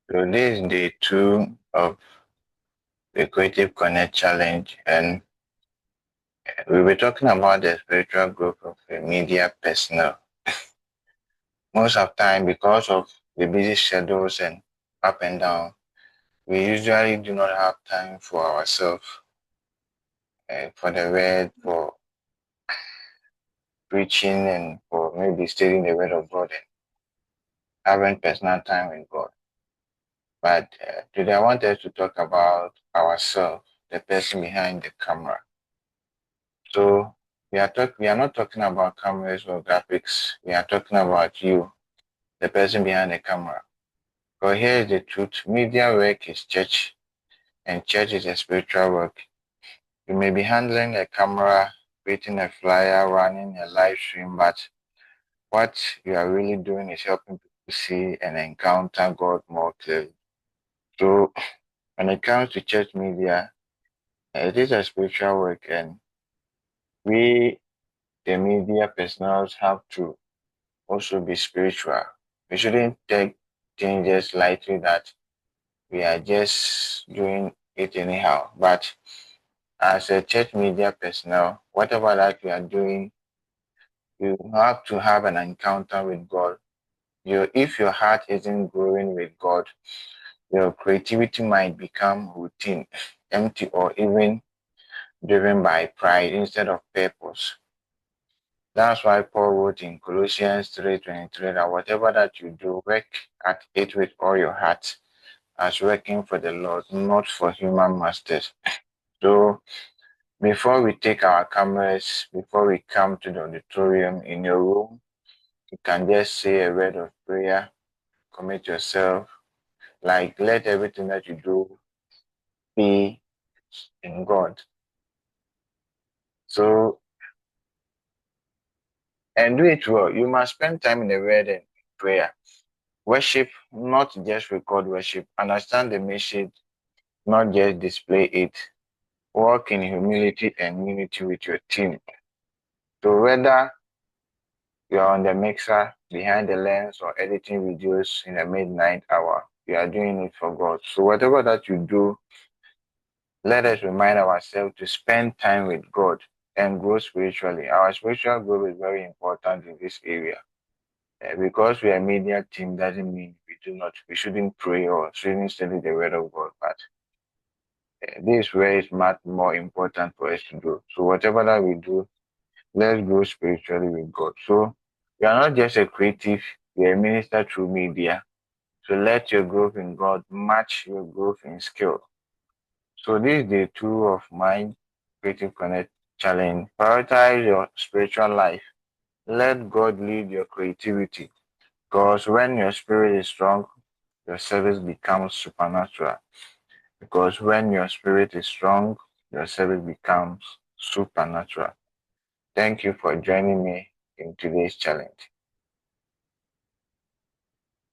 So this is day 2 of the Creative Connect Challenge, and we were talking about the spiritual growth of a media personnel. Most of the time, because of the busy schedules and up and down, we usually do not have time for ourselves, for the word, for preaching, and for maybe studying the word of God and having personal time with God. But today I want us to talk about ourselves, the person behind the camera. So we are not talking about cameras or graphics. We are talking about you, the person behind the camera. But here is the truth. Media work is church, and church is a spiritual work. You may be handling a camera, creating a flyer, running a live stream, but what you are really doing is helping people see and encounter God more clearly. So when it comes to church media, it is a spiritual work, and we, the media personnel, have to also be spiritual. We shouldn't take things just lightly that we are just doing it anyhow. But as a church media personnel, whatever that you are doing, you have to have an encounter with God. If your heart isn't growing with God, your creativity might become routine, empty, or even driven by pride instead of purpose. That's why Paul wrote in Colossians 3:23 that whatever that you do, work at it with all your heart as working for the Lord, not for human masters. So before we take our cameras, before we come to the auditorium in your room, you can just say a word of prayer, commit yourself, like let everything that you do be in God. So, and do it well. You must spend time in the word and prayer. Worship, not just record worship. Understand the message, not just display it. Work in humility and unity with your team. So whether you are on the mixer, behind the lens, or editing videos in the midnight hour, you are doing it for God. So whatever that you do, let us remind ourselves to spend time with God and grow spiritually. Our spiritual growth is very important in this area. Because we are a media team doesn't mean we shouldn't pray or shouldn't study the word of God, but this way is much more important for us to do. So whatever that we do, let's grow spiritually with God. So you are not just a creative, you're a minister through media. So let your growth in God match your growth in skill. So this is day 2 of my Creative Connect challenge. Prioritize your spiritual life. Let God lead your creativity. Because when your spirit is strong, your service becomes supernatural. Because when your spirit is strong, your service becomes supernatural. Thank you for joining me in today's challenge.